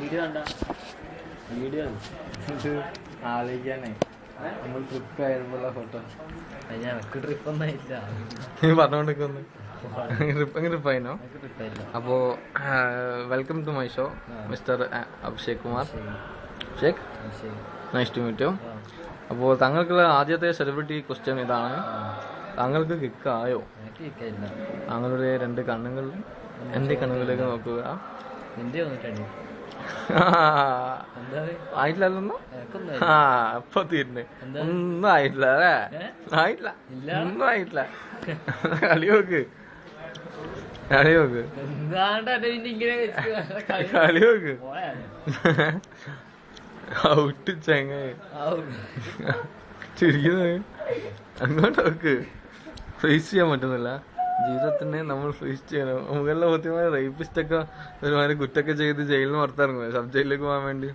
Video ആലോചിക്കാനേ നമ്മൾ trip ആയിരുന്നുള്ള photo. ഞങ്ങൾക്ക് ട്രിപ്പൊന്നും ഇല്ല. നീ പറഞ്ഞോണ്ടിരിക്കുന്നു ട്രിപ്പായിനോ? അപ്പോ welcome to my show mister Abhishek Kumar. Abhishek, nice to meet you. അപ്പോൾ താങ്കൾക്കുള്ള ആദ്യത്തെ സെലിബ്രിറ്റി ക്വസ്റ്റ്യൻ ഇതാണ്. താങ്കൾക്ക് കിക്കായോ? താങ്കളുടെ രണ്ട് കണ്ണുകൾ എന്റെ കണ്ണുകളിലേക്ക് നോക്കുക. ആയിട്ടില്ലല്ലോ. അപ്പൊ തീരുന്നേ ഒന്നും ആയിട്ടില്ല അല്ലേ? ആയിട്ടില്ല, ഒന്നും ആയിട്ടില്ല. കളി നോക്ക്, കളി നോക്ക്, കളി നോക്ക്. ഔട്ട് ചെങ്ങായി ചിരിക്കുന്നത്. അങ്ങോട്ട് നോക്ക്. ഫേസ് ചെയ്യാൻ പറ്റുന്നില്ല. ജീവിതത്തിനെ നമ്മൾ ഫേസ് ചെയ്യണം. മുകളിലെ കൃത്യമായ റേപ്പിസ്റ്റൊക്കെ ഒരുമാതിരി കുറ്റൊക്കെ ചെയ്ത് ജയിലിൽ നിന്ന് പുറത്തിറങ്ങും, സബ് ജയിലിലേക്ക് പോകാൻ വേണ്ടി.